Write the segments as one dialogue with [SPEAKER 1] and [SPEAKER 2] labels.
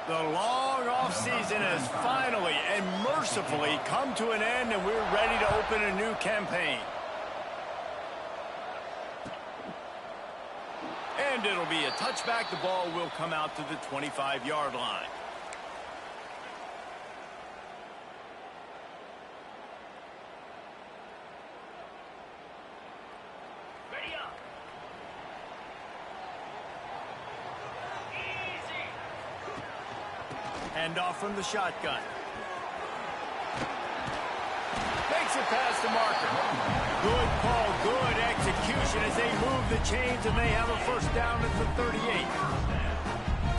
[SPEAKER 1] The long off-season has finally and mercifully come to an end, and we're ready to open a new campaign. And it'll be a touchback. The ball will come out to the 25-yard line. Hand off from the shotgun. Makes it past the marker. Good call, good execution as they move the chains, and they have a first down at the 38.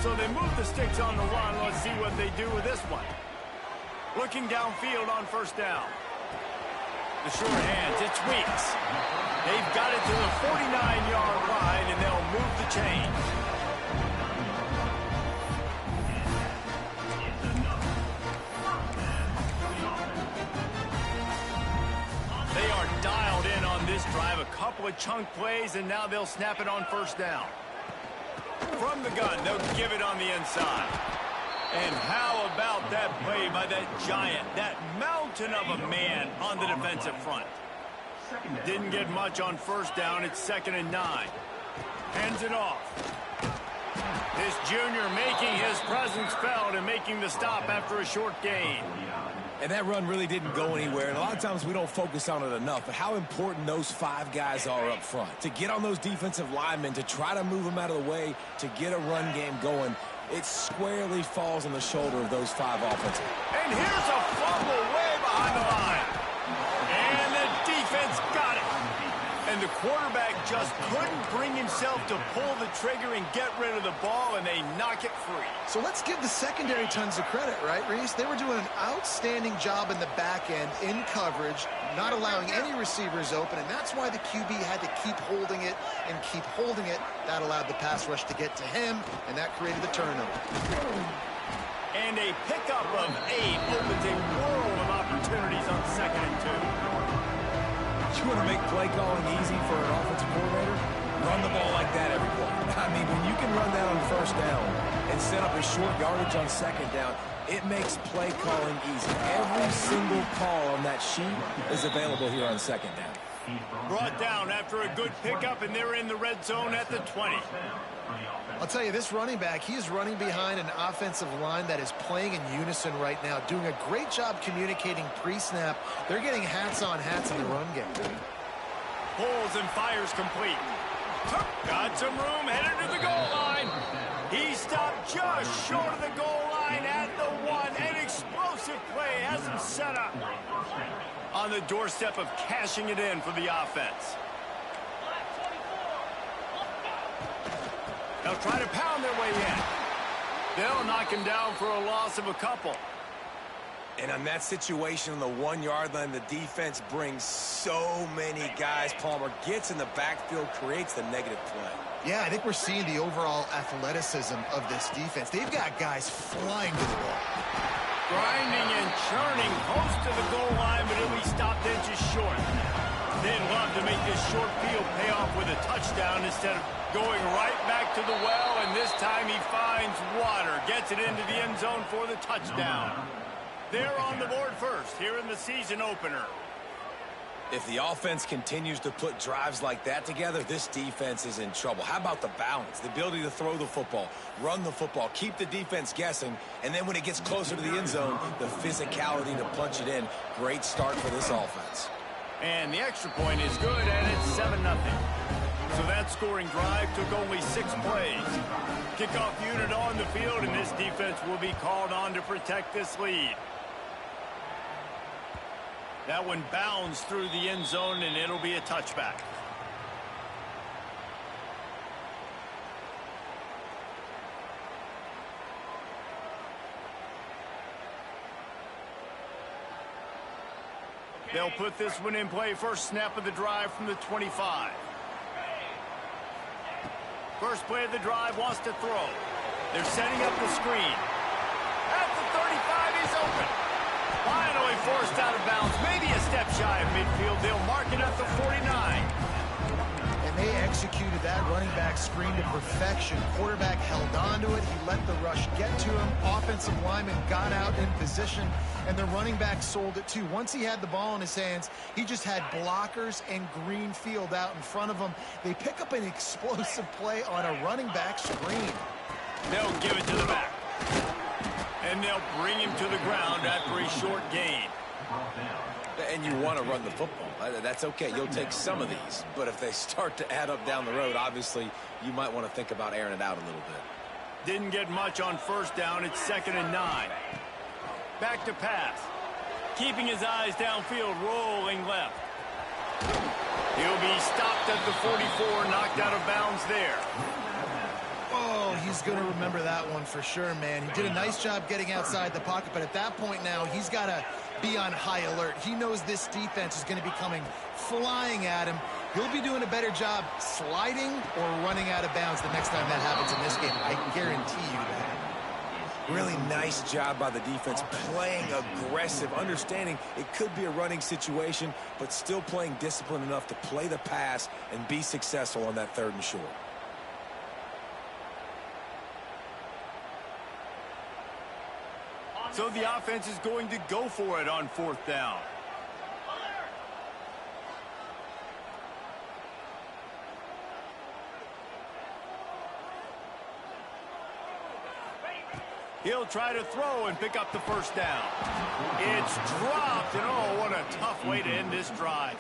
[SPEAKER 1] So they move the sticks on the run. Let's see what they do with this one. Looking downfield on first down. The short hands, it's Weeks. They've got it to the 49-yard line, and they'll move the chains. They are dialed in on this drive. A couple of chunk plays, and now they'll snap it on first down. From the gun, they'll give it on the inside. And how about that play by that giant, that mountain of a man on the defensive front? Didn't get much on first down. It's 2nd and 9. Hands it off. This junior making his presence felt and making the stop after a short gain.
[SPEAKER 2] And that run really didn't go anywhere, and a lot of times we don't focus on it enough, but how important those 5 guys are up front. To get on those defensive linemen, to try to move them out of the way, to get a run game going, it squarely falls on the shoulder of those 5 offensive.
[SPEAKER 1] And here's a fumble way behind the line. And the defense got it. And the quarterback just couldn't bring himself to pull the trigger and get rid of the ball, and they knock it free.
[SPEAKER 3] So let's give the secondary tons of credit, right, Reese? They were doing an outstanding job in the back end, in coverage, not allowing any receivers open, and that's why the QB had to keep holding it and keep holding it. That allowed the pass rush to get to him, and that created the turnover.
[SPEAKER 1] And a pickup of 8 opens a world of opportunities on 2nd and 2.
[SPEAKER 2] You want to make play calling easy for an offensive coordinator? Run the ball like that every play. I mean, when you can run that on first down and set up a short yardage on 2nd down, it makes play calling easy. Every single call on that sheet is available here on 2nd down.
[SPEAKER 1] Brought down after a good pickup, and they're in the red zone at the 20.
[SPEAKER 3] I'll tell you, this running back, he is running behind an offensive line that is playing in unison right now, doing a great job communicating pre-snap. They're getting hats on hats in the run game.
[SPEAKER 1] Pulls and fires complete. Got some room, headed to the goal line. He stopped just short of the goal line at the 1. An explosive play has him set up on the doorstep of cashing it in for the offense. They'll try to pound their way in. They'll knock him down for a loss of a couple.
[SPEAKER 2] And on that situation on the 1-yard line, the defense brings so many guys. Palmer gets in the backfield, creates the negative play.
[SPEAKER 3] Yeah, I think we're seeing the overall athleticism of this defense. They've got guys flying to the ball.
[SPEAKER 1] Grinding and churning close to the goal line, but he'll be stopped inches short. They'd love to make this short field pay off with a touchdown instead of going right back to the well, and this time he finds water, gets it into the end zone for the touchdown. They're on the board first here in the season opener.
[SPEAKER 2] If the offense continues to put drives like that together, this defense is in trouble. How about the balance, the ability to throw the football, run the football, keep the defense guessing, and then when it gets closer to the end zone, the physicality to punch it in. Great start for this offense.
[SPEAKER 1] And the extra point is good, and it's 7-0. So that scoring drive took only 6 plays. Kickoff unit on the field, and this defense will be called on to protect this lead. That one bounds through the end zone, and it'll be a touchback. They'll put this one in play. First snap of the drive from the 25. First play of the drive, wants to throw. They're setting up the screen. At the 35, he's open. Finally forced out of bounds. Maybe a step shy of midfield. They'll mark it at the 49.
[SPEAKER 3] And They executed that running back screen to perfection. Quarterback held on to it. He let the rush get to him. Offensive lineman got out in position, and the running back sold it too. Once he had the ball in his hands, he just had blockers and green field out in front of him. They pick up an explosive play on a running back screen.
[SPEAKER 1] They'll give it to the back. And they'll bring him to the ground after a short gain.
[SPEAKER 2] And you want to run the football. That's okay. You'll take some of these. But if they start to add up down the road, obviously, you might want to think about airing it out a little bit.
[SPEAKER 1] Didn't get much on first down. It's 2nd and 9. Back to pass. Keeping his eyes downfield, rolling left. He'll be stopped at the 44, knocked out of bounds there.
[SPEAKER 3] Oh, he's going to remember that one for sure, man. He did a nice job getting outside the pocket, but at that point now, he's got to be on high alert. He knows this defense is going to be coming flying at him. He'll be doing a better job sliding or running out of bounds the next time that happens in this game. I guarantee you that.
[SPEAKER 2] Really nice job by the defense, playing aggressive, understanding it could be a running situation, but still playing disciplined enough to play the pass and be successful on that 3rd and short.
[SPEAKER 1] So the offense is going to go for it on 4th down. He'll try to throw and pick up the 1st down. It's dropped, and oh, what a tough way to end this drive.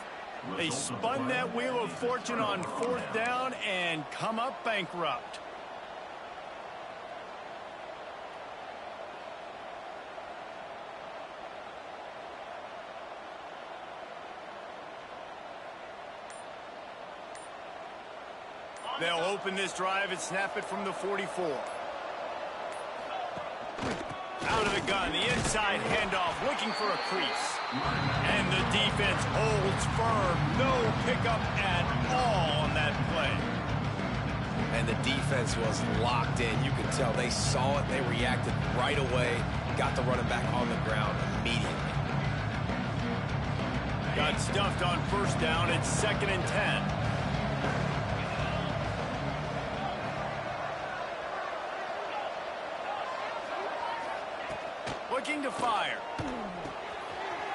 [SPEAKER 1] They spun that wheel of fortune on 4th down and come up bankrupt. They'll open this drive and snap it from the 44. Out of the gun, the inside handoff, looking for a crease. And the defense holds firm. No pickup at all on that play.
[SPEAKER 2] And the defense was locked in. You could tell they saw it. They reacted right away. Got the running back on the ground immediately.
[SPEAKER 1] Got stuffed on 1st down. It's 2nd and 10. Looking to fire.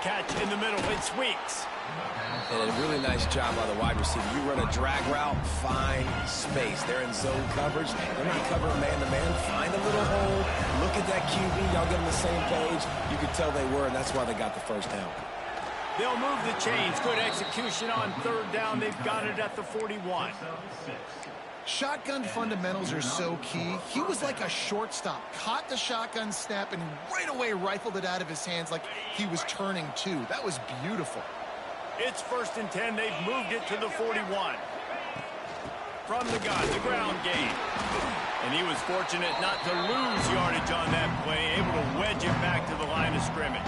[SPEAKER 1] Catch in the middle. It's Weeks.
[SPEAKER 2] And a really nice job by the wide receiver. You run a drag route, find space. They're in zone coverage. They're not covering man-to-man. Find a little hole. Look at that QB. Y'all get on the same page. You could tell they were, and that's why they got the 1st down.
[SPEAKER 1] They'll move the chains. Good execution on 3rd down. They've got it at the 41.
[SPEAKER 3] Shotgun fundamentals are so key. He was like a shortstop, caught the shotgun snap, and right away rifled it out of his hands like he was turning too. That was beautiful.
[SPEAKER 1] It's 1st and 10. They've moved it to the 41. From the gun, the ground game. And he was fortunate not to lose yardage on that play, able to wedge it back to the line of scrimmage.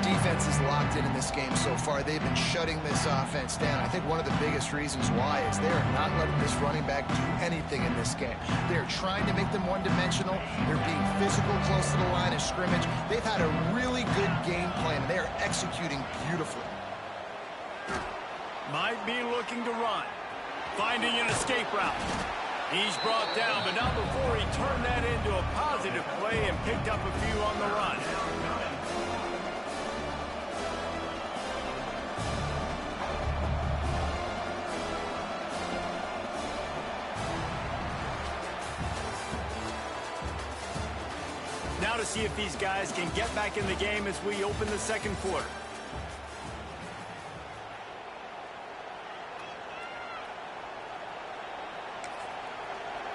[SPEAKER 3] Defense is locked in this game so far. They've been shutting this offense down. I think one of the biggest reasons why is they're not letting this running back do anything in this game. They're trying to make them one-dimensional. They're being physical close to the line of scrimmage. They've had a really good game plan. They are executing beautifully.
[SPEAKER 1] Might be looking to run. Finding an escape route. He's brought down, but not before he turned that into a positive play and picked up a few on the run. Now to see if these guys can get back in the game as we open the 2nd quarter.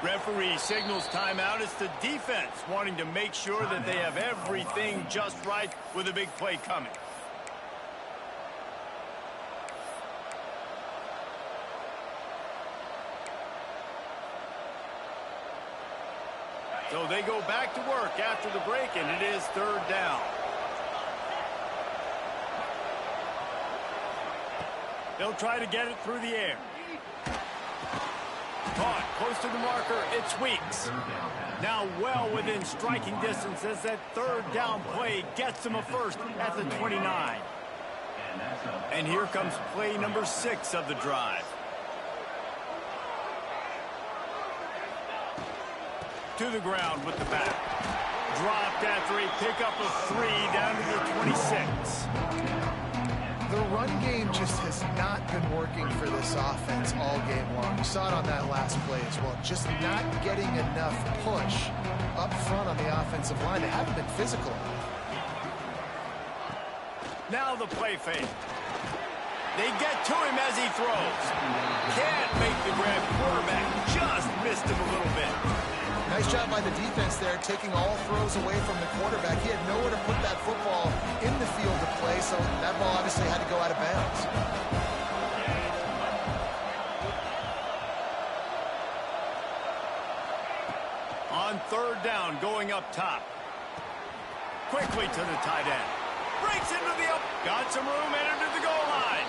[SPEAKER 1] Referee signals timeout. It's the defense wanting to make sure that they have everything just right with a big play coming. So they go back to work after the break, and it is 3rd down. They'll try to get it through the air. Caught close to the marker. It's Weeks. Now well within striking distance as that 3rd down play gets them a first at the 29. And here comes play number 6 of the drive. To the ground with the back. Dropped after a pickup of 3 down to the 26.
[SPEAKER 3] The run game just has not been working for this offense all game long. We saw it on that last play as well. Just not getting enough push up front on the offensive line. They haven't been physical enough.
[SPEAKER 1] Now the play fake. They get to him as he throws. Can't make the grab. Quarterback just missed him a little bit.
[SPEAKER 3] Nice job by the defense there, taking all throws away from the quarterback. He had nowhere to put that football in the field to play, so that ball obviously had to go out of bounds.
[SPEAKER 1] On 3rd down, going up top. Quickly to the tight end. Breaks into the up. Got some room, entered to the goal line.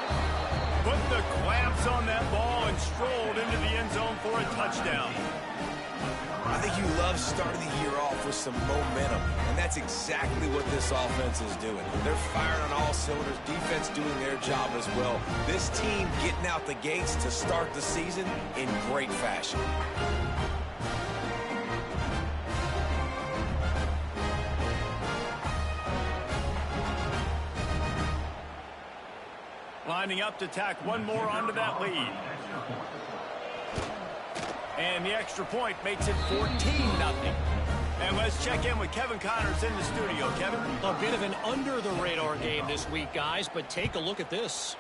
[SPEAKER 1] Put the clamps on that ball and strolled into the end zone for a touchdown.
[SPEAKER 2] I think you love starting the year off with some momentum, and that's exactly what this offense is doing. They're firing on all cylinders, defense doing their job as well. This team getting out the gates to start the season in great fashion.
[SPEAKER 1] Lining up to tack one more onto that lead. And the extra point makes it 14-0. And let's check in with Kevin Connors in the studio. Kevin?
[SPEAKER 4] A bit of an under-the-radar game this week, guys, but take a look at this.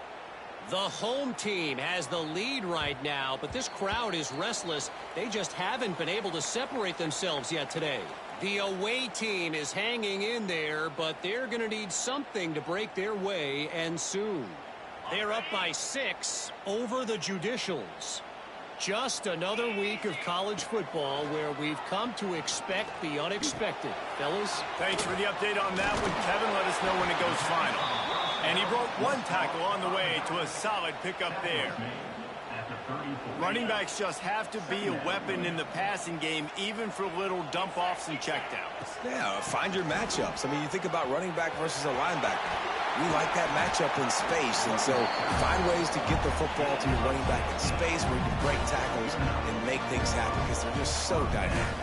[SPEAKER 4] The home team has the lead right now, but this crowd is restless. They just haven't been able to separate themselves yet today. The away team is hanging in there, but they're going to need something to break their way, and soon. They're up by 6 over the Judicials. Just another week of college football where we've come to expect the unexpected. Fellas?
[SPEAKER 1] Thanks for the update on that one, Kevin. Let us know when it goes final. And he broke one tackle on the way to a solid pickup there. Running backs just have to be a weapon in the passing game, even for little dump-offs and checkdowns.
[SPEAKER 2] Yeah, find your matchups. I mean, you think about running back versus a linebacker. We like that matchup in space, and so find ways to get the football to your running back in space where you can break tackles and make things happen because they're just so dynamic.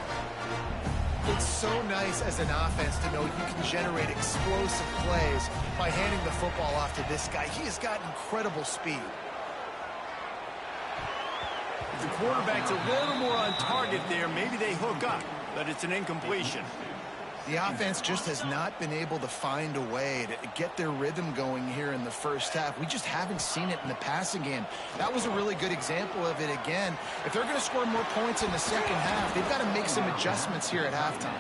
[SPEAKER 3] It's so nice as an offense to know you can generate explosive plays by handing the football off to this guy. He has got incredible speed.
[SPEAKER 1] If the quarterback's a little more on target there, maybe they hook up, but it's an incompletion.
[SPEAKER 3] The offense just has not been able to find a way to get their rhythm going here in the first half. We just haven't seen it in the passing game. That was a really good example of it again. If they're going to score more points in the second half, they've got to make some adjustments here at halftime.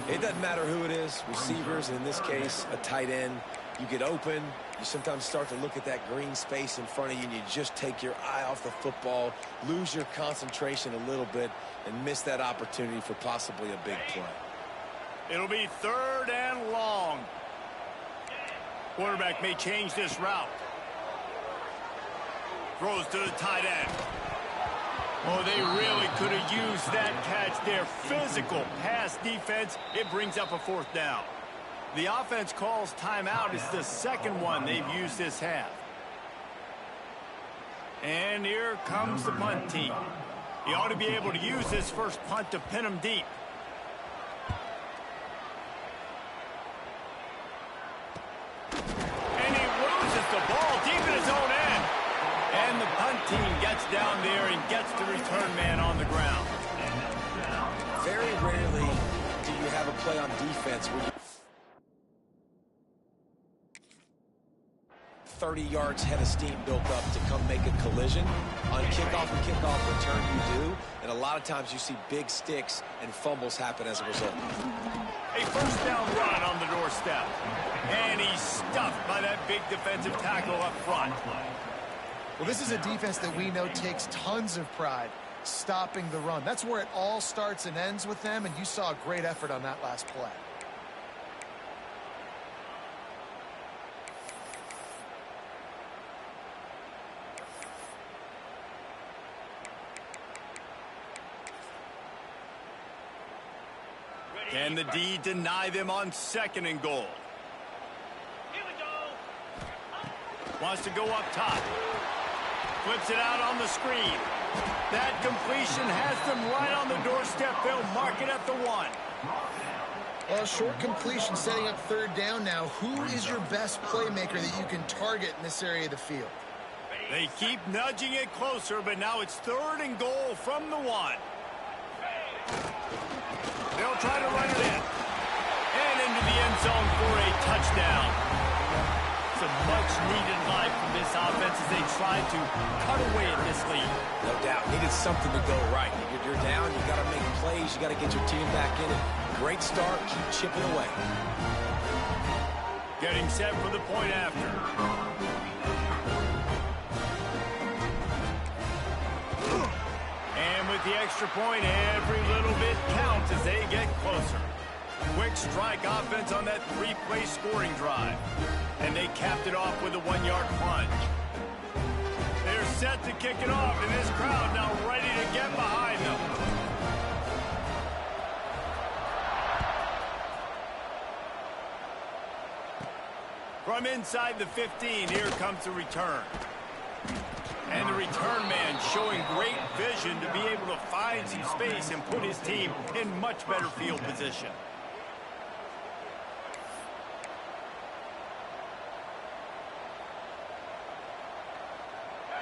[SPEAKER 2] It doesn't matter who it is, receivers, in this case, a tight end. You get open, you sometimes start to look at that green space in front of you, and you just take your eye off the football, lose your concentration a little bit, and miss that opportunity for possibly a big play.
[SPEAKER 1] It'll be 3rd and long. Quarterback may change this route. Throws to the tight end. Oh, they really could have used that catch there. Physical pass defense. It brings up a 4th down. The offense calls timeout. It's the second one they've used this half. And here comes the punt team. He ought to be able to use this first punt to pin him deep. And he loses the ball deep in his own end. And the punt team gets down there and gets the return man on the ground.
[SPEAKER 2] Very rarely do you have a play on defense where you 30 yards head of steam built up to come make a collision. On kickoff and kickoff return you do, and a lot of times you see big sticks and fumbles happen as a result.
[SPEAKER 1] A first down run on the doorstep. And he's stuffed by that big defensive tackle up front.
[SPEAKER 3] Well, this is a defense that we know takes tons of pride stopping the run. That's where it all starts and ends with them, and you saw a great effort on that last play.
[SPEAKER 1] Can the D deny them on 2nd and goal? Wants to go up top. Flips it out on the screen. That completion has them right on the doorstep. They'll mark it at the 1.
[SPEAKER 3] Well, short completion setting up third down now. Who is your best playmaker that you can target in this area of the field?
[SPEAKER 1] They keep nudging it closer, but now it's 3rd and goal from the 1. They'll try to run it in. And into the end zone for a touchdown. Some much-needed life from this offense as they try to cut away at this lead.
[SPEAKER 2] No doubt. Needed something to go right. You're down. You got to make plays. You got to get your team back in it. Great start. Keep chipping away.
[SPEAKER 1] Getting set for the point after. And with the extra point, every little bit counts as they get closer. Quick strike offense on that 3-play scoring drive. And they capped it off with a 1-yard plunge. They're set to kick it off, and this crowd now ready to get behind them. From inside the 15, here comes the return. And the return man showing great vision to be able to find some space and put his team in much better field position.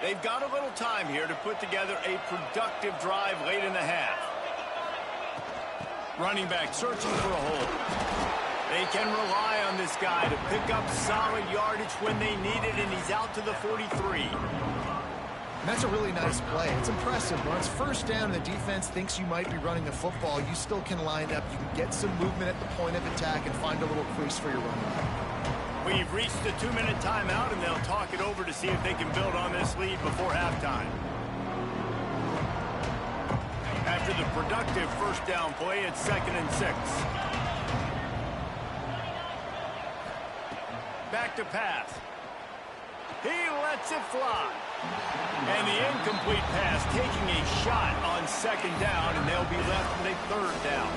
[SPEAKER 1] They've got a little time here to put together a productive drive late in the half. Running back searching for a hole. They can rely on this guy to pick up solid yardage when they need it, and he's out to the 43.
[SPEAKER 3] And that's a really nice play. It's impressive. When it's first down and the defense thinks you might be running the football, you still can line up. You can get some movement at the point of attack and find a little crease for your running back.
[SPEAKER 1] We've reached the 2-minute timeout, and they'll talk it over to see if they can build on this lead before halftime. After the productive first down play, it's 2nd and 6. Back to pass. He lets it fly. And the incomplete pass taking a shot on 2nd down, and they'll be left with a 3rd down.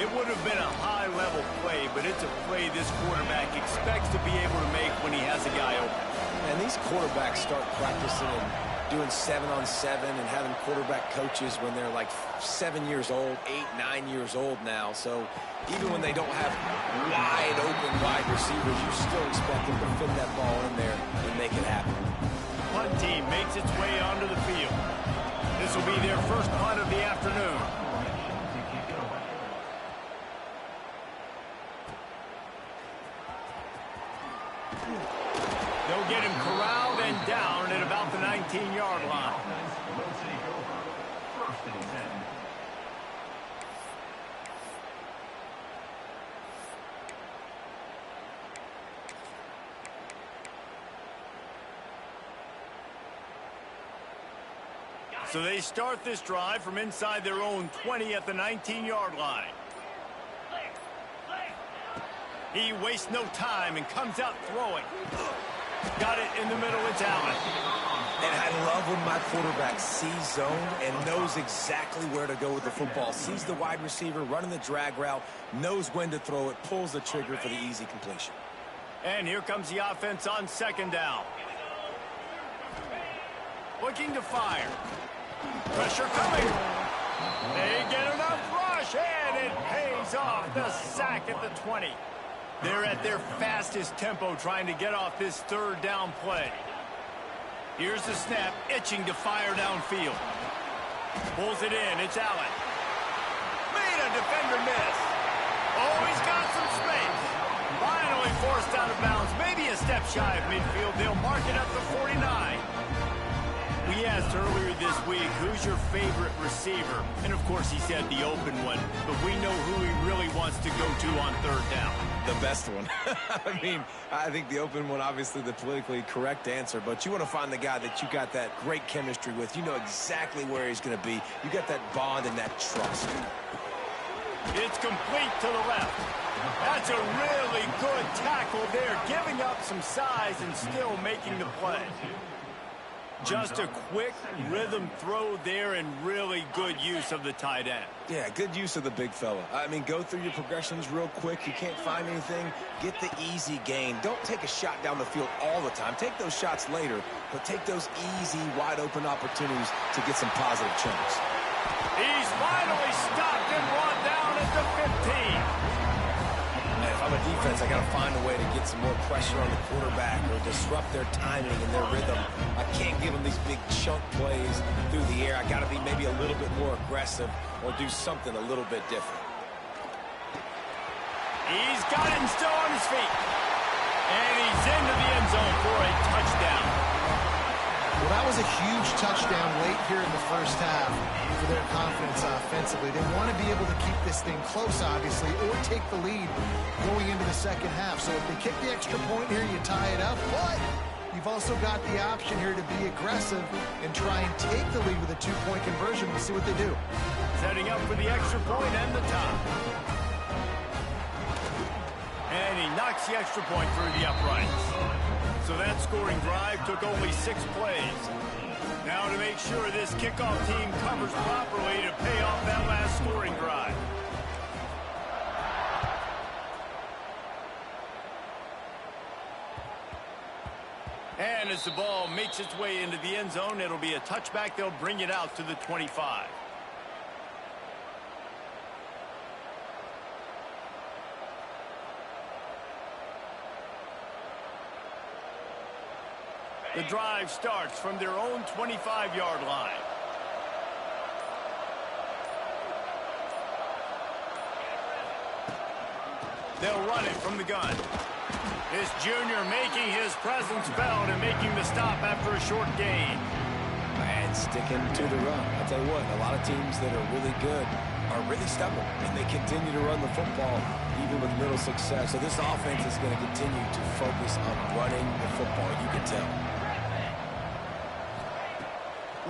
[SPEAKER 1] It would have been a high-level play, but it's a play this quarterback expects to be able to make when he has a guy open.
[SPEAKER 2] And these quarterbacks start practicing and doing 7-on-7 and having quarterback coaches when they're like 7 years old, 8, 9 years old now. So even when they don't have wide receivers, you still expect them to fit that ball in there and make it happen.
[SPEAKER 1] Punt team makes its way onto the field. This will be their first punt of the afternoon. They'll get him corralled and down at about the 19-yard line. So they start this drive from inside their own 20 at the 19-yard line. He wastes no time and comes out throwing. Got it in the middle. It's Allen.
[SPEAKER 2] And I love when my quarterback sees zone and knows exactly where to go with the football. Sees the wide receiver running the drag route, knows when to throw it, pulls the trigger for the easy completion.
[SPEAKER 1] And here comes the offense on 2nd down. Looking to fire. Pressure coming. They get enough rush, and it pays off. The sack at the 20. They're at their fastest tempo trying to get off this 3rd down play. Here's the snap, itching to fire downfield. Pulls it in, it's Allen. Made a defender miss. Oh, he's got some space. Finally forced out of bounds, maybe a step shy of midfield. They'll mark it at the 49. We asked earlier this week, who's your favorite receiver? And, of course, he said the open one. But we know who he really wants to go to on 3rd down.
[SPEAKER 2] The best one. I mean, I think the open one, obviously the politically correct answer, but you want to find the guy that you got that great chemistry with. You know exactly where he's going to be. You got that bond and that trust.
[SPEAKER 1] It's complete to the left. That's a really good tackle there, giving up some size and still making the play. Just a quick rhythm throw there and really good use of the tight end.
[SPEAKER 2] Yeah, good use of the big fella. I mean, go through your progressions real quick. You can't find anything. Get the easy gain. Don't take a shot down the field all the time. Take those shots later, but take those easy, wide-open opportunities to get some positive chunks.
[SPEAKER 1] He's finally stopped and brought down at the 15.
[SPEAKER 2] If I'm a defense, I got to find a way to get some more pressure on the quarterback or disrupt their timing and their rhythm. I can't give them these big chunk plays through the air. I got to be maybe a little bit more aggressive or do something a little bit different.
[SPEAKER 1] He's got him still on his feet. And he's into the end zone for a touchdown.
[SPEAKER 3] Well, that was a huge touchdown late here in the first half for their confidence offensively. They want to be able to keep this thing close, obviously, or take the lead going into the second half. So if they kick the extra point here, you tie it up. But you've also got the option here to be aggressive and try and take the lead with a two-point conversion. We'll see what they do.
[SPEAKER 1] Setting up for the extra point and the top. And he knocks the extra point through the uprights. So that scoring drive took only 6 plays. Now to make sure this kickoff team covers properly to pay off that last scoring drive. And as the ball makes its way into the end zone, it'll be a touchback. They'll bring it out to the 25. The drive starts from their own 25-yard line. They'll run it from the gun. This junior making his presence felt and making the stop after a short gain.
[SPEAKER 2] And sticking to the run. I'll tell you what, a lot of teams that are really good are really stubborn, and they continue to run the football even with little success. So this offense is going to continue to focus on running the football, you can tell.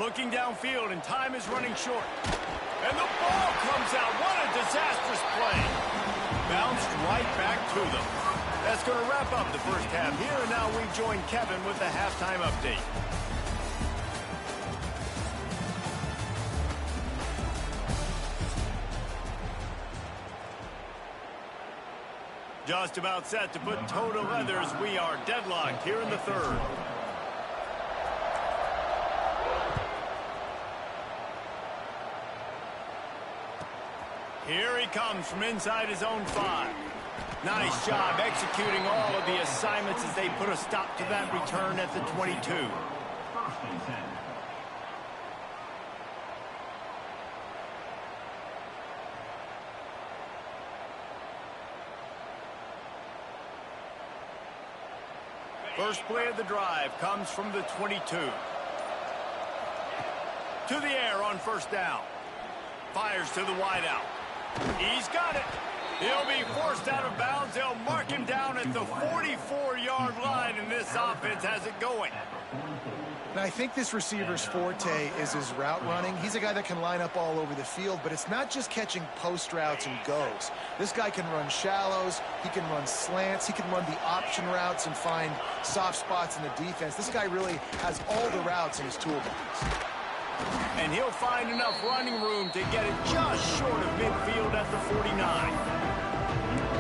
[SPEAKER 1] Looking downfield, and time is running short. And the ball comes out. What a disastrous play. Bounced right back to them. That's going to wrap up the first half here, and now we join Kevin with the halftime update. Just about set to put toe to leather as we are deadlocked here in the third. Here he comes from inside his own 5. Nice job executing all of the assignments as they put a stop to that return at the 22. First play of the drive comes from the 22. To the air on first down. Fires to the wideout. He's got it. He'll be forced out of bounds. They'll mark him down at the 44-yard line, and this offense has it going.
[SPEAKER 3] Now, I think this receiver's forte is his route running. He's a guy that can line up all over the field, but it's not just catching post routes and goes. This guy can run shallows. He can run slants. He can run the option routes and find soft spots in the defense. This guy really has all the routes in his toolbox.
[SPEAKER 1] And he'll find enough running room to get it just short of midfield at the 49.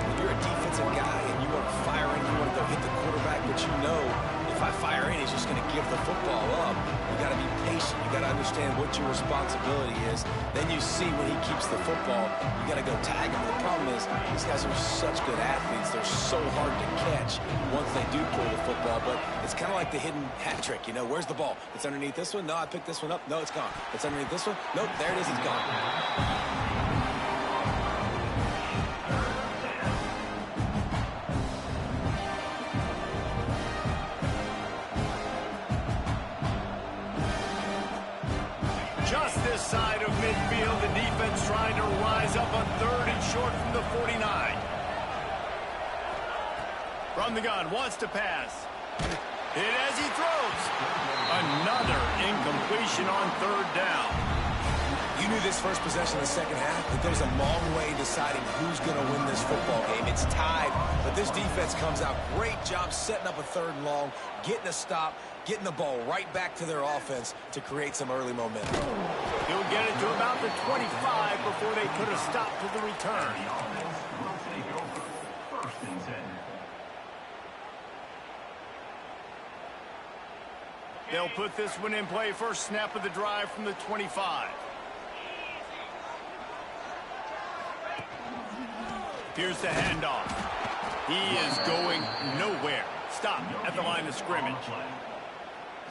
[SPEAKER 2] When you're a defensive guy and you want to fire in, you want to go hit the quarterback, but you know if I fire in, he's just going to give the football up. You got to be patient. You got to understand what your responsibility is. Then you see when he keeps the football, you got to go tag him. The problem is these guys are such good athletes. They're so hard to catch once they do pull the football. But it's kind of like the hidden hat trick. You know, where's the ball? It's underneath this one. No, I picked this one up. No, it's gone. It's underneath this one. Nope, there it is. It's gone.
[SPEAKER 1] Side of midfield, the defense trying to rise up on third and short from the 49. From the gun, wants to pass. Hit as he throws. Another incompletion on third down.
[SPEAKER 2] You knew this first possession of the second half, it goes a long way in deciding who's going to win this football game. It's tied, but this defense comes out. Great job setting up a 3rd and long, getting a stop, getting the ball right back to their offense to create some early momentum.
[SPEAKER 1] He'll get it to about the 25 before they put a stop to the return. They'll put this one in play. First snap of the drive from the 25. Here's the handoff. He is going nowhere. Stop at the line of scrimmage.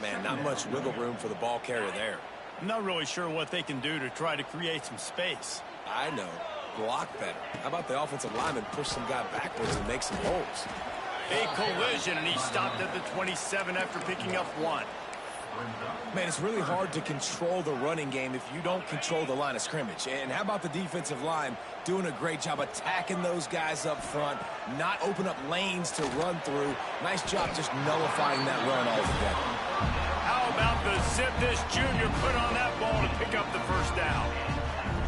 [SPEAKER 2] Man, not much wiggle room for the ball carrier there.
[SPEAKER 1] I'm not really sure what they can do to try to create some space.
[SPEAKER 2] I know. Block better. How about the offensive lineman push some guy backwards and make some holes?
[SPEAKER 1] A collision, and he stopped at the 27 after picking up 1.
[SPEAKER 2] Man, it's really hard to control the running game if you don't control the line of scrimmage. And how about the defensive line doing a great job attacking those guys up front, not open up lanes to run through. Nice job just nullifying that run altogether.
[SPEAKER 1] How about the zip this junior put on that ball to pick up the first down?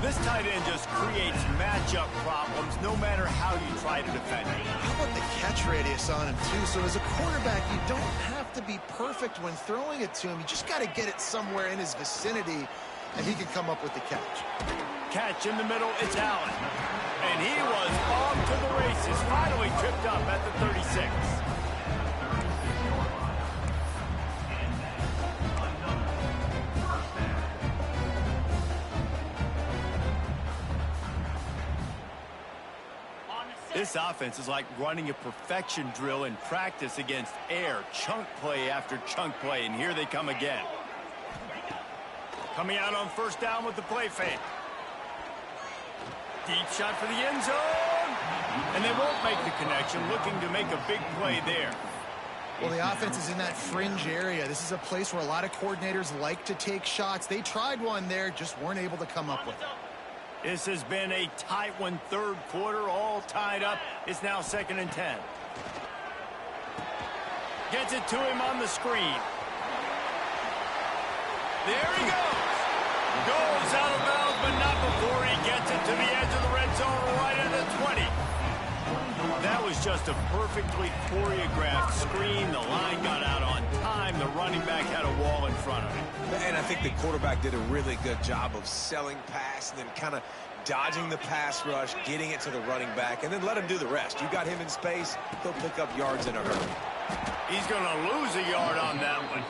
[SPEAKER 1] This tight end just creates matchup problems no matter how you try to defend it.
[SPEAKER 3] How about the catch radius on him, too? So as a quarterback, you don't have to be perfect when throwing it to him. You just got to get it somewhere in his vicinity, and he can come up with the catch.
[SPEAKER 1] Catch in the middle, it's Allen. And he was off to the races, finally tripped up at the 36. This offense is like running a perfection drill in practice against air, chunk play after chunk play, and here they come again. Coming out on first down with the play fake. Deep shot for the end zone, and they won't make the connection, looking to make a big play there.
[SPEAKER 3] Well, the offense is in that fringe area. This is a place where a lot of coordinators like to take shots. They tried one there, just weren't able to come up with it.
[SPEAKER 1] This has been a tight one, 3rd quarter, all tied up. It's now 2nd and 10. Gets it to him on the screen. There he goes. Goes out of bounds, but not before he gets it to the edge of the red zone right at the 20. That was just a perfectly choreographed screen. The line got out on time. The running back had a wall in front of him.
[SPEAKER 2] And I think the quarterback did a really good job of selling pass and then kind of dodging the pass rush, getting it to the running back, and then let him do the rest. You got him in space, he'll pick up yards in a hurry.
[SPEAKER 1] He's going to lose a yard on that one.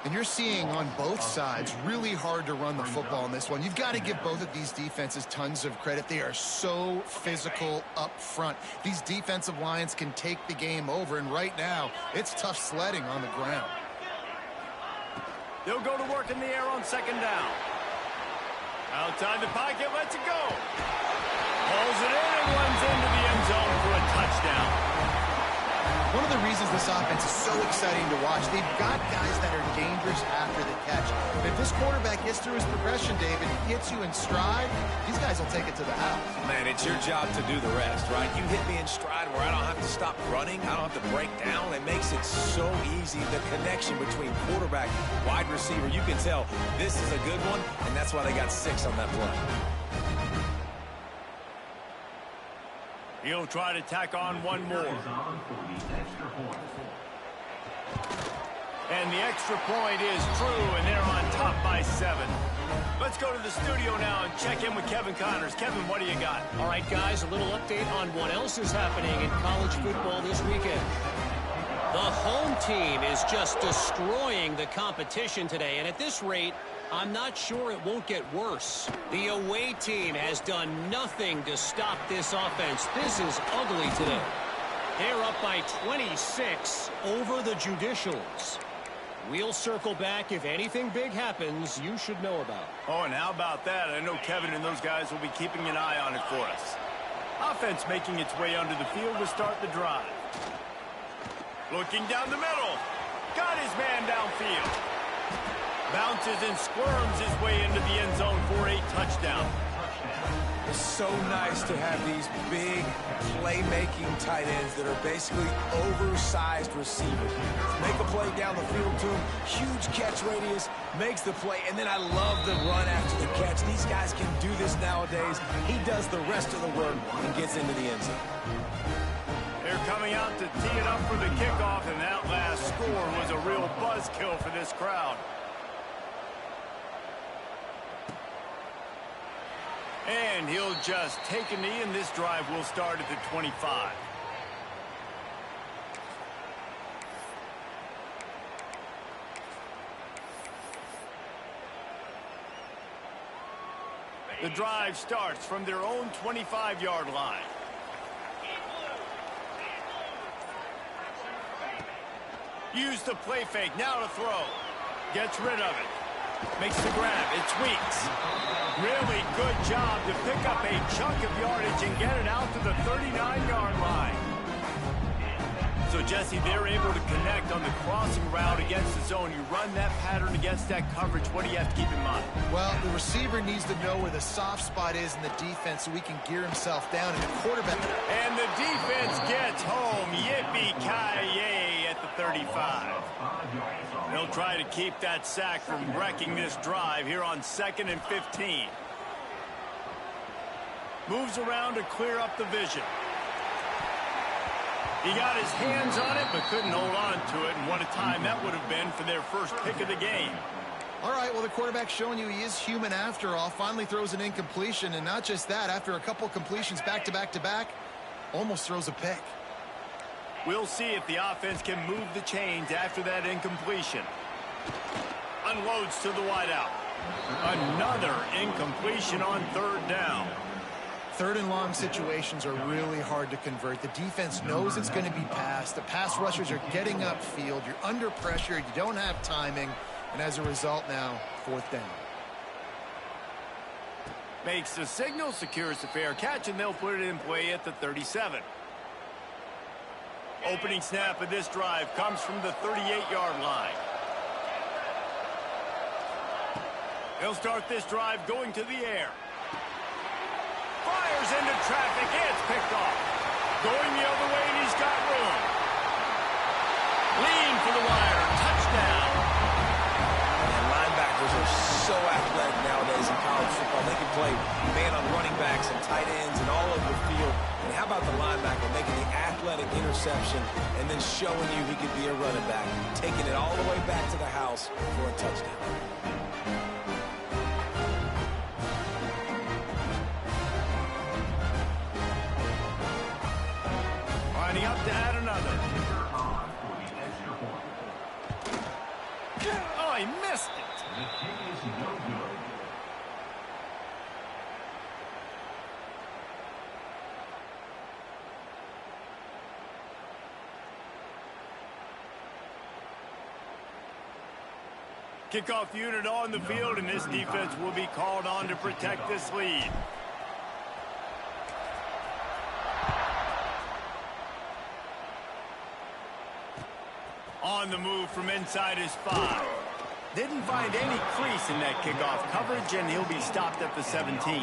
[SPEAKER 3] And you're seeing on both sides really hard to run the football in this one. You've got to give both of these defenses tons of credit. They are so physical up front. These defensive lines can take the game over, and right now it's tough sledding on the ground.
[SPEAKER 1] They'll go to work in the air on 2nd down. Outside the pocket, lets it go. Pulls it in and runs into the end zone for a touchdown.
[SPEAKER 3] One of the reasons this offense is so exciting to watch, they've got guys that are dangerous after the catch. If this quarterback gets through his progression, David, hits you in stride, these guys will take it to the house.
[SPEAKER 2] Man, it's your job to do the rest, right? You hit me in stride where I don't have to stop running. I don't have to break down. It makes it so easy. The connection between quarterback, wide receiver, you can tell this is a good one, and that's why they got 6 on that play.
[SPEAKER 1] He'll try to tack on one more. And the extra point is true, and they're on top by 7. Let's go to the studio now and check in with Kevin Connors. Kevin, what do you got?
[SPEAKER 4] All right, guys, a little update on what else is happening in college football this weekend. The home team is just destroying the competition today, and at this rate, I'm not sure it won't get worse. The away team has done nothing to stop this offense. This is ugly today. They're up by 26 over the Judicials. We'll circle back if anything big happens you should know about.
[SPEAKER 1] Oh, and how about that? I know Kevin and those guys will be keeping an eye on it for us. Offense making its way onto the field to start the drive. Looking down the middle. Got his man downfield. Bounces and squirms his way into the end zone for a touchdown.
[SPEAKER 2] It's so nice to have these big playmaking tight ends that are basically oversized receivers. Make a play down the field to him, huge catch radius, makes the play, and then I love the run after the catch. These guys can do this nowadays. He does the rest of the work and gets into the end zone.
[SPEAKER 1] They're coming out to tee it up for the kickoff, and that last score was a real buzzkill for this crowd. And he'll just take a knee, and this drive will start at the 25. The drive starts from their own 25-yard line. Use the play fake, now to throw. Gets rid of it. Makes the grab, it's Weeks. Really good job to pick up a chunk of yardage and get it out to the 39-yard line. So, Jesse, they're able to connect on the crossing route against the zone. You run that pattern against that coverage, what do you have to keep in mind?
[SPEAKER 3] Well, the receiver needs to know where the soft spot is in the defense so he can gear himself down, and the quarterback...
[SPEAKER 1] And the defense gets home. Yippee-ki-yay at the 35. They'll try to keep that sack from wrecking this drive here on 2nd and 15. Moves around to clear up the vision. He got his hands on it, but couldn't hold on to it, and what a time that would have been for their first pick of the game.
[SPEAKER 3] All right, well, the quarterback's showing you he is human after all. Finally throws an incompletion, and not just that, after a couple completions back-to-back-to-back, almost throws a pick.
[SPEAKER 1] We'll see if the offense can move the chains after that incompletion. Unloads to the wideout. Another incompletion on 3rd down.
[SPEAKER 3] 3rd and long situations are really hard to convert. The defense knows it's going to be passed. The pass rushers are getting upfield. You're under pressure. You don't have timing. And as a result now, 4th down.
[SPEAKER 1] Makes the signal, secures the fair catch, and they'll put it in play at the 37. Opening snap of this drive comes from the 38-yard line. They'll start this drive going to the air. Fires into traffic. It's picked off. Going the other way, and he's got room. Lean for the wire. Touchdown.
[SPEAKER 2] And linebackers are so athletic nowadays in college football. They can play man on running backs and tight ends and all over the field. And how about the linebacker making the athletic interception and then showing you he could be a running back, taking it all the way back to the house for a touchdown.
[SPEAKER 1] Lining up to add another. Oh, he missed it. Kickoff unit on the field, and this defense will be called on to protect this lead. On the move from inside his 5. Didn't find any crease in that kickoff coverage, and he'll be stopped at the 17.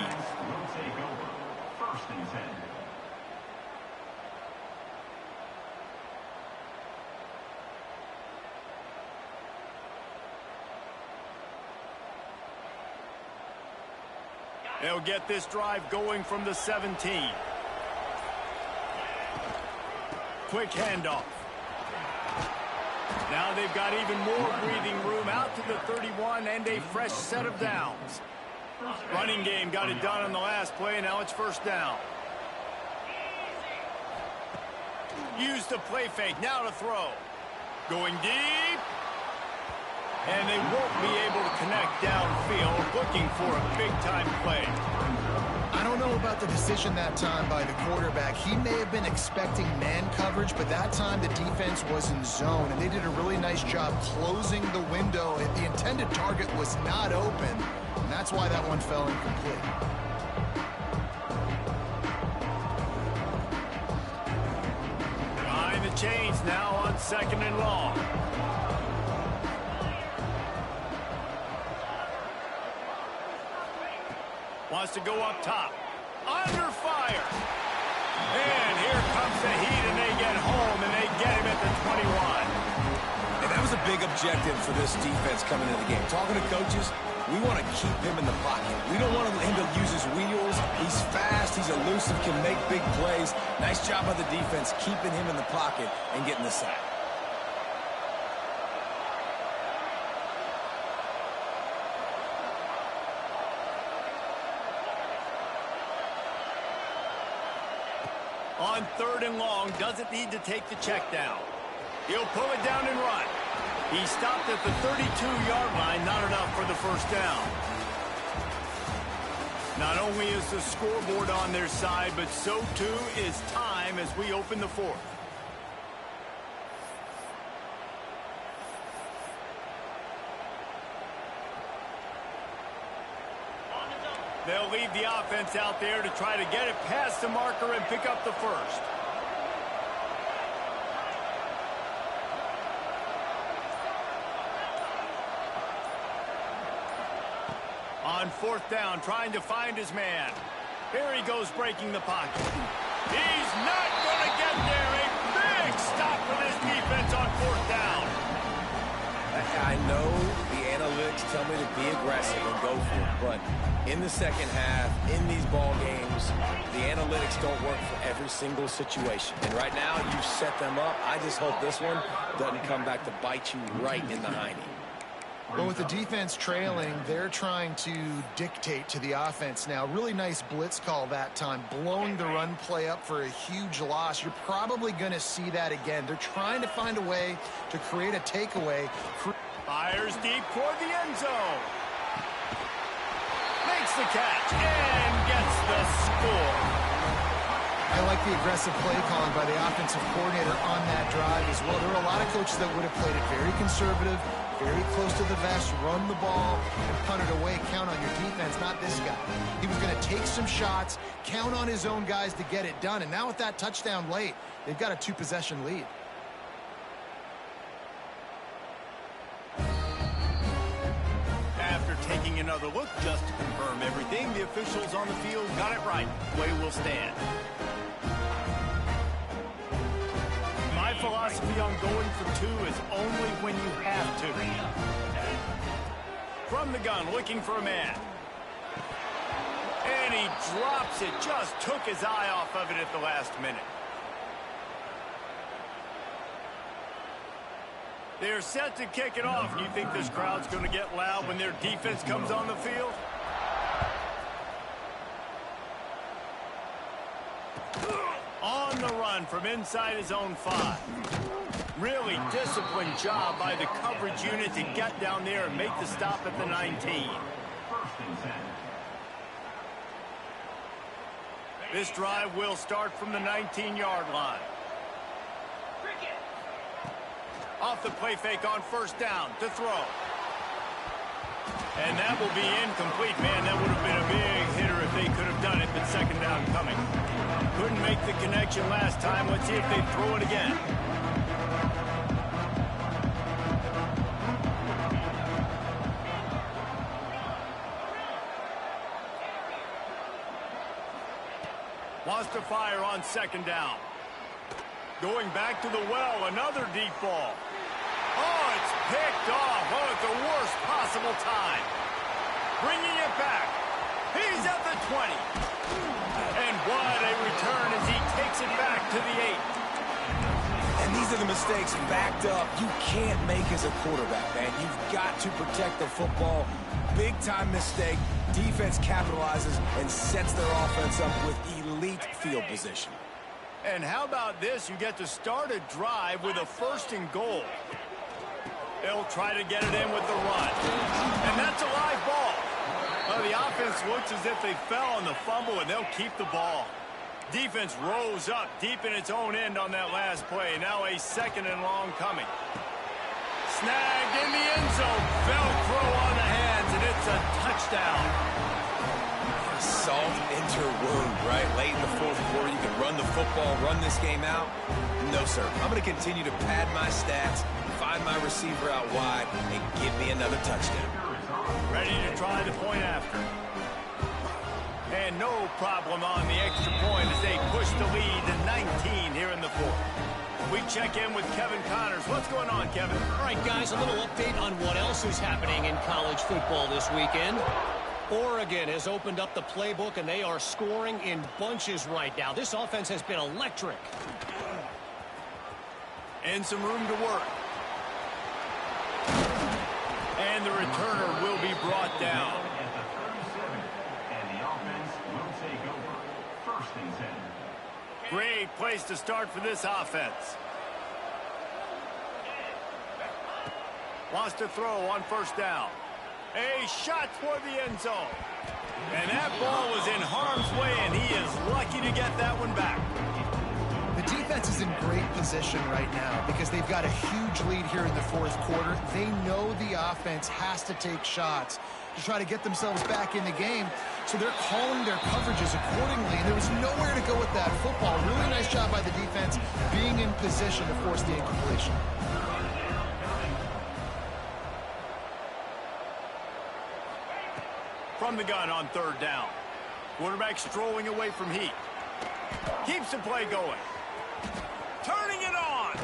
[SPEAKER 1] They'll get this drive going from the 17. Quick handoff. Now they've got even more breathing room out to the 31 and a fresh set of downs. Running game got it done on the last play, now it's 1st down. Use the play fake, now to throw. Going deep. And they won't be able to connect downfield, looking for a big-time play.
[SPEAKER 3] I don't know about the decision that time by the quarterback. He may have been expecting man coverage, but that time the defense was in zone, and they did a really nice job closing the window. The intended target was not open, and that's why that one fell incomplete.
[SPEAKER 1] Behind the chains now on 2nd and long. Wants to go up top.
[SPEAKER 2] big objective for this defense coming into the game. Talking to coaches, we want to keep him in the pocket. We don't want him to use his wheels. He's fast, he's elusive, can make big plays. Nice job by the defense keeping him in the pocket and getting the sack.
[SPEAKER 1] On 3rd and long, doesn't need to take the check down. He'll pull it down and run. He stopped at the 32-yard line, not enough for the first down. Not only is the scoreboard on their side, but so too is time as we open the 4th. They'll leave the offense out there to try to get it past the marker and pick up the first. On 4th down, trying to find his man. Here he goes, breaking the pocket. He's not going to get there. A big stop for this defense on 4th down.
[SPEAKER 2] I know the analytics tell me to be aggressive and go for it, but in the second half, in these ball games, the analytics don't work for every single situation. And right now, you set them up. I just hope this one doesn't come back to bite you right in the hiney.
[SPEAKER 3] Well, with the defense trailing, they're trying to dictate to the offense now. Really nice blitz call that time, blowing the run play up for a huge loss. You're probably going to see that again. They're trying to find a way to create a takeaway.
[SPEAKER 1] Fires deep toward the end zone. Makes the catch and gets the score.
[SPEAKER 3] I like the aggressive play calling by the offensive coordinator on that drive as well. There are a lot of coaches that would have played it very conservative, very close to the vest, run the ball, and punt it away. Count on your defense, not this guy. He was going to take some shots, count on his own guys to get it done. And now with that touchdown late, they've got a 2-possession lead.
[SPEAKER 1] After taking another look just to confirm everything, the officials on the field got it right. Play will stand. My philosophy on going for 2 is only when you have to. From the gun, looking for a man. And he drops it, just took his eye off of it at the last minute. They're set to kick it off. You think this crowd's going to get loud when their defense comes on the field? On the run from inside his own 5. Really disciplined job by the coverage unit to get down there and make the stop at the 19. This drive will start from the 19-yard line. Off the play fake on 1st down to throw. And that will be incomplete. Man, that would have been a big hitter if they could have done it, but 2nd down coming. Couldn't make the connection last time. Let's see if they throw it again. Wants to fire on 2nd down. Going back to the well, another deep ball. Oh, it's picked off. Oh, at the worst possible time. Bringing it back. He's at the 20. And what a return as he takes it back to the 8.
[SPEAKER 2] And these are the mistakes backed up you can't make as a quarterback, man. You've got to protect the football. Big-time mistake. Defense capitalizes and sets their offense up with elite field position.
[SPEAKER 1] And how about this? You get to start a drive with a 1st and goal. They'll try to get it in with the run. And that's a live ball. Well, the offense looks as if they fell on the fumble, and they'll keep the ball. Defense rose up deep in its own end on that last play. Now a 2nd and long coming. Snagged in the end zone. Velcro on the hands, and it's a touchdown.
[SPEAKER 2] Salt into her wound, right? Late in the 4th quarter, you can run the football, run this game out. No, sir. I'm going to continue to pad my stats, find my receiver out wide, and give me another touchdown.
[SPEAKER 1] Ready to try the point after. And no problem on the extra point as they push the lead to 19 here in the 4th. We check in with Kevin Connors. What's going on, Kevin?
[SPEAKER 4] All right, guys, a little update on what else is happening in college football this weekend. Oregon has opened up the playbook, and they are scoring in bunches right now. This offense has been electric.
[SPEAKER 1] And some room to work. And the returner will be brought down. Great place to start for this offense. Wants to throw on first down. A shot toward the end zone. And that ball was in harm's way, and he is lucky to get that one back.
[SPEAKER 3] The defense is in great position right now because they've got a huge lead here in the fourth quarter. They know the offense has to take shots to try to get themselves back in the game. So they're calling their coverages accordingly, and there was nowhere to go with that football. Really nice job by the defense being in position to force the incompletion.
[SPEAKER 1] From the gun on third down. Quarterback strolling away from heat. Keeps the play going. Turning it on.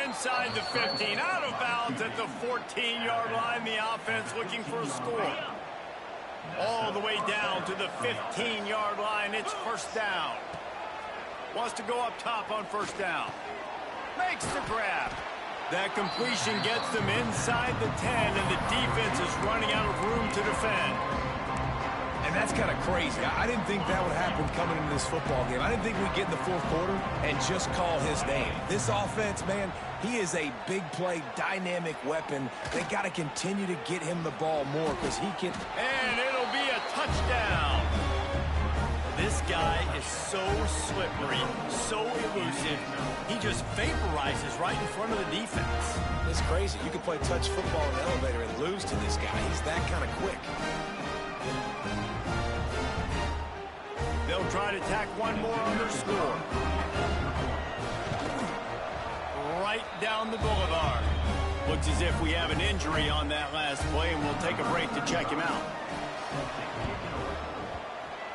[SPEAKER 1] Inside the 15. Out of bounds at the 14-yard line. The offense looking for a score. All the way down to the 15-yard line. It's first down. Wants to go up top on first down. Makes the grab. That completion gets them inside the 10, and the defense is running out of room to defend.
[SPEAKER 2] And that's kind of crazy. I didn't think that would happen coming into this football game. I didn't think we'd get in the fourth quarter and just call his name. This offense, man, he is a big play, dynamic weapon. They got to continue to get him the ball more because he can.
[SPEAKER 1] And it'll be a touchdown. This guy is so slippery, so elusive. He just vaporizes right in front of the defense.
[SPEAKER 2] It's crazy. You can play touch football in the elevator and lose to this guy. He's that kind of quick.
[SPEAKER 1] They'll try to tack one more on their score. Right down the boulevard. Looks as if we have an injury on that last play, and we'll take a break to check him out.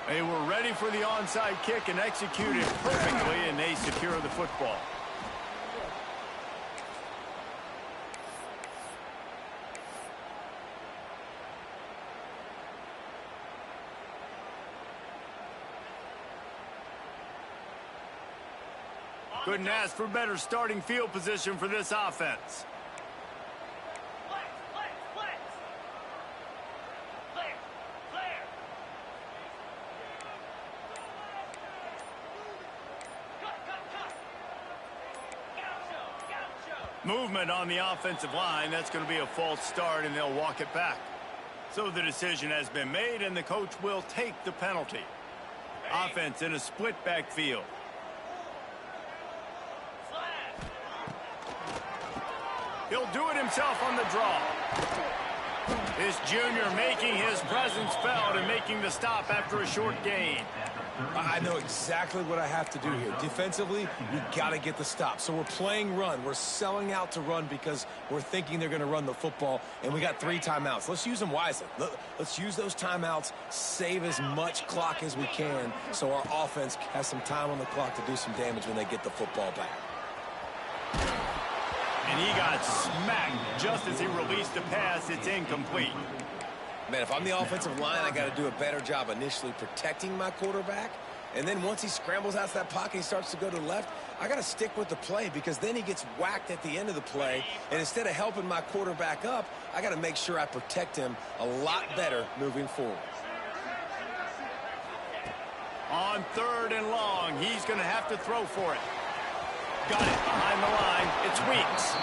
[SPEAKER 1] They were ready for the onside kick and executed perfectly, and they secure the football. Couldn't ask for better starting field position for this offense. Movement on the offensive line. That's going to be a false start, and they'll walk it back. So the decision has been made, and the coach will take the penalty. Offense in a split backfield. He'll do it himself on the draw. This junior making his presence felt and making the stop after a short gain.
[SPEAKER 2] I know exactly what I have to do here. Defensively, we got to get the stop. So we're playing run. We're selling out to run because we're thinking they're going to run the football, and we got 3 timeouts. Let's use them wisely. Let's use those timeouts, save as much clock as we can so our offense has some time on the clock to do some damage when they get the football back.
[SPEAKER 1] And he got smacked just as he released the pass. It's incomplete.
[SPEAKER 2] Man, if I'm the offensive line, I got to do a better job initially protecting my quarterback. And then once he scrambles out of that pocket, he starts to go to the left, I got to stick with the play because then he gets whacked at the end of the play. And instead of helping my quarterback up, I got to make sure I protect him a lot better moving forward.
[SPEAKER 1] On 3rd and long, he's going to have to throw for it. Got it behind the line. It's Weeks.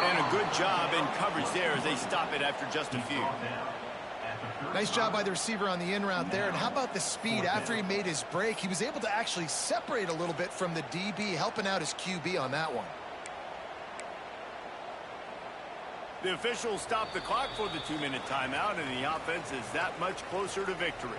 [SPEAKER 1] And a good job in coverage there as they stop it after just a few.
[SPEAKER 3] Nice job by the receiver on the in route there. And how about the speed? After he made his break, he was able to actually separate a little bit from the DB, helping out his QB on that one.
[SPEAKER 1] The officials stopped the clock for the 2-minute timeout, and the offense is that much closer to victory.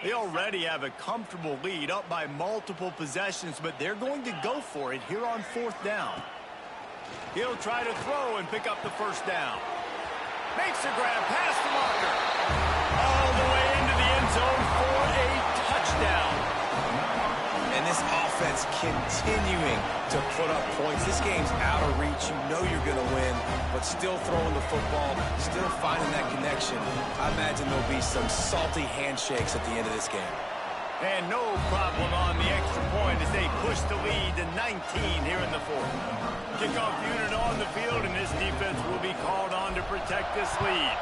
[SPEAKER 1] They already have a comfortable lead, up by multiple possessions, but they're going to go for it here on 4th down. He'll try to throw and pick up the first down. Makes the grab past the marker. zone for a touchdown.
[SPEAKER 2] And this offense continuing to put up points. This game's out of reach. You know you're going to win, but still throwing the football, still finding that connection. I imagine there'll be some salty handshakes at the end of this game.
[SPEAKER 1] And no problem on the extra point as they push the lead to 19 here in the fourth. Kickoff unit on the field, and this defense will be called on to protect this lead.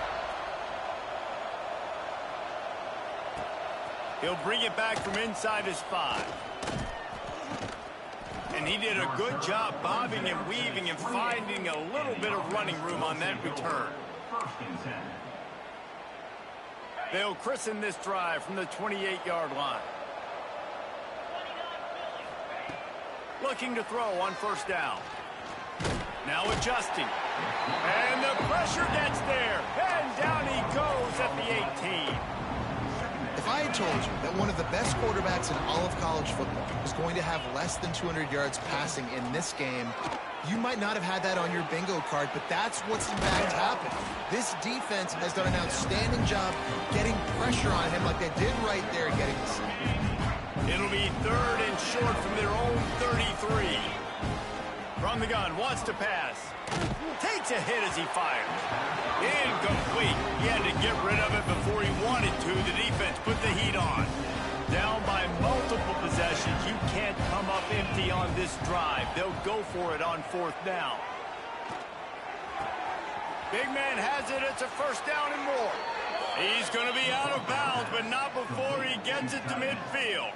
[SPEAKER 1] He'll bring it back from inside his 5. And he did a good job bobbing and weaving and finding a little bit of running room on that return. They'll christen this drive from the 28-yard line. Looking to throw on first down. Now adjusting. And the pressure gets there. And down he goes at the 18.
[SPEAKER 3] If I had told you that one of the best quarterbacks in all of college football was going to have less than 200 yards passing in this game, you might not have had that on your bingo card, but that's what's in fact happened. This defense has done an outstanding job getting pressure on him like they did right there getting the sack.
[SPEAKER 1] It'll be 3rd and short from their own 33. From the gun, wants to pass. Takes a hit as he fires. Incomplete. He had to get rid of it before he wanted to. The defense put the heat on. Down by multiple possessions. You can't come up empty on this drive. They'll go for it on 4th down. Big man has it. It's a first down and more. He's going to be out of bounds, but not before he gets it to midfield.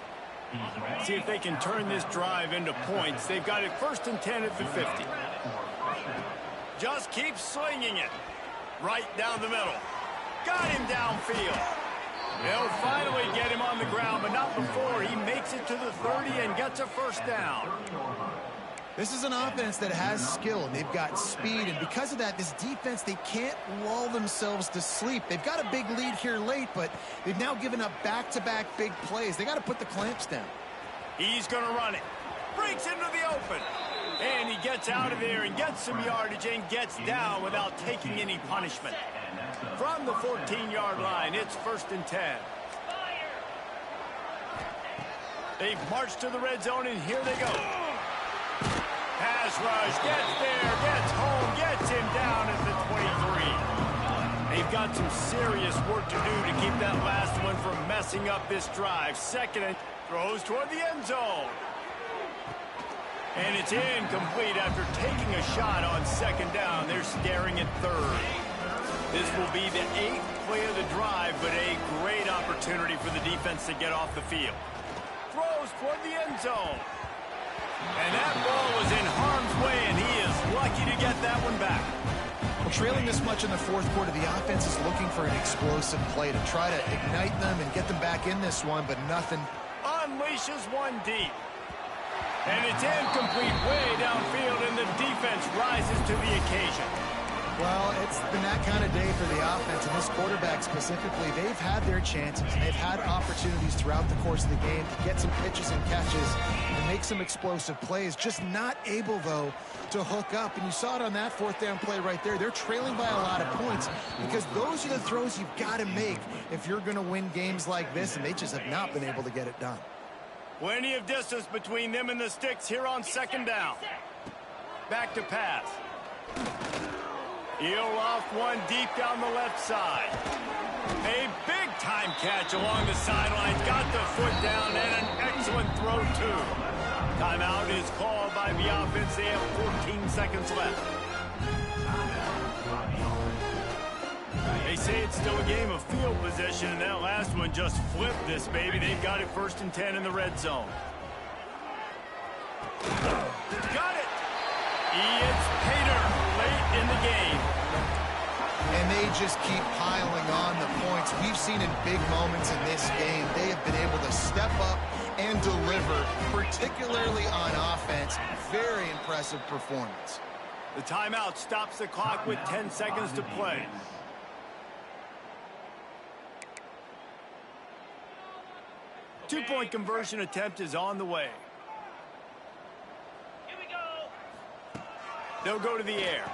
[SPEAKER 1] See if they can turn this drive into points. They've got it 1st and 10 at the 50. Just keep slinging it. Right down the middle. Got him downfield. They'll finally get him on the ground, but not before he makes it to the 30 and gets a first down.
[SPEAKER 3] This is an offense that has skill, and they've got speed, and because of that, this defense, they can't lull themselves to sleep. They've got a big lead here late, but they've now given up back-to-back big plays. They got to put the clamps down.
[SPEAKER 1] He's going to run it. Breaks into the open. And he gets out of there and gets some yardage and gets down without taking any punishment. From the 14-yard line, it's 1st and 10. They've marched to the red zone, and here they go. Pass rush, gets there, gets home, gets him down at the 23. They've got some serious work to do to keep that last one from messing up this drive. 2nd and throws toward the end zone. And it's incomplete after taking a shot on 2nd down. They're staring at 3rd. This will be the 8th play of the drive, but a great opportunity for the defense to get off the field. Throws toward the end zone. And that ball was in harm's way, and he is lucky to get that one back.
[SPEAKER 3] Well, trailing this much in the 4th quarter, the offense is looking for an explosive play to try to ignite them and get them back in this one, but nothing.
[SPEAKER 1] Unleashes one deep. And it's incomplete way downfield, and the defense rises to the occasion.
[SPEAKER 3] Well, it's been that kind of day for the offense, and this quarterback specifically, they've had their chances, and they've had opportunities throughout the course of the game to get some pitches and catches and make some explosive plays, just not able, though, to hook up. And you saw it on that 4th down play right there. They're trailing by a lot of points because those are the throws you've got to make if you're going to win games like this, and they just have not been able to get it done.
[SPEAKER 1] Plenty of distance between them and the sticks here on 2nd down. Back to pass. He'll loft one deep down the left side. A big-time catch along the sidelines. Got the foot down and an excellent throw, too. Timeout is called by the offense. They have 14 seconds left. They say it's still a game of field possession, and that last one just flipped this, baby. They've got it 1st and 10 in the red zone. Got it! It's Pater late in the game.
[SPEAKER 3] And they just keep piling on the points. We've seen in big moments in this game, they have been able to step up and deliver, particularly on offense. Very impressive performance.
[SPEAKER 1] The timeout stops the clock with 10 seconds to play. Two-point conversion attempt is on the way.
[SPEAKER 5] Here we go.
[SPEAKER 1] They'll go to the air.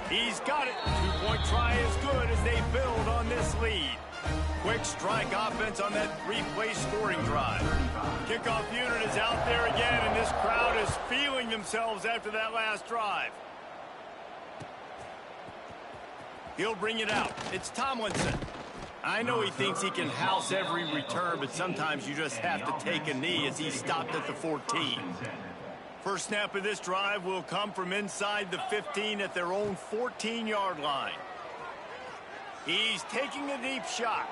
[SPEAKER 1] He's got it. Two-point try is good as they build on this lead. Quick strike offense on that three-play scoring drive. Kickoff unit is out there again, and this crowd is feeling themselves after that last drive. He'll bring it out. It's Tomlinson. I know he thinks he can house every return, but sometimes you just have to take a knee as he stopped at the 14. First snap of this drive will come from inside the 15 at their own 14-yard line. He's taking a deep shot.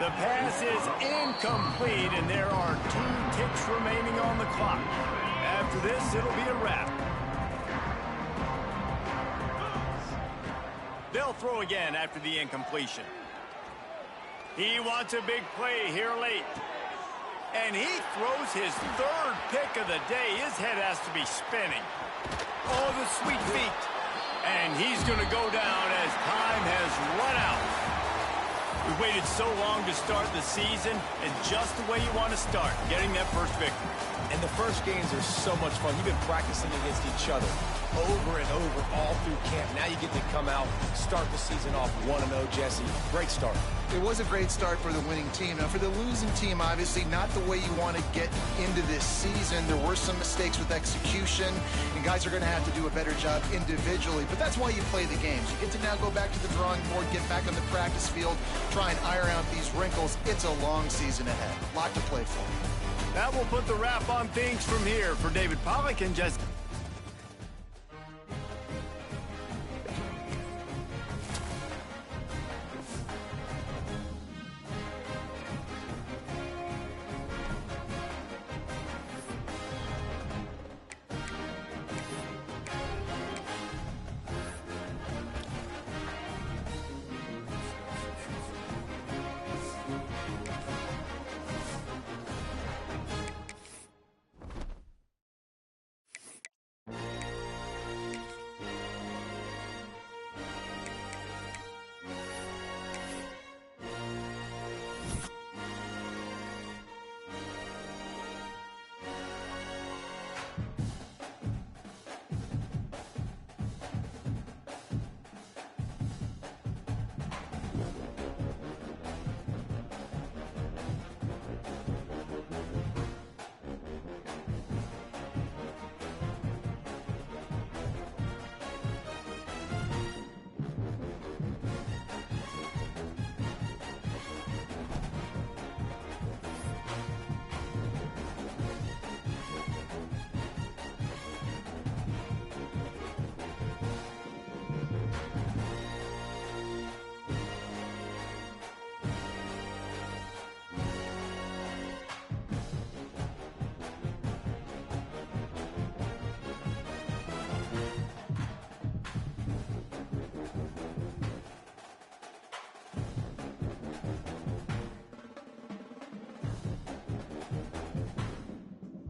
[SPEAKER 1] The pass is incomplete, and there are 2 ticks remaining on the clock. After this, it'll be a wrap. They'll throw again after the incompletion. He wants a big play here late. And he throws his 3rd pick of the day. His head has to be spinning. Oh, the sweet feet. And he's going to go down as time has run out. We waited so long to start the season, and just the way you want to start, getting that first victory.
[SPEAKER 2] And the first games are so much fun. You've been practicing against each other over and over all through camp. Now you get to come out, start the season off 1-0, Jesse. Great start.
[SPEAKER 3] It was a great start for the winning team. Now, for the losing team, obviously not the way you want to get into this season. There were some mistakes with execution, and guys are going to have to do a better job individually. But that's why you play the games. You get to now go back to the drawing board, get back on the practice field, try and iron out these wrinkles. It's a long season ahead. A lot to play for.
[SPEAKER 1] That will put the wrap on things from here. For David Pollack and Jesse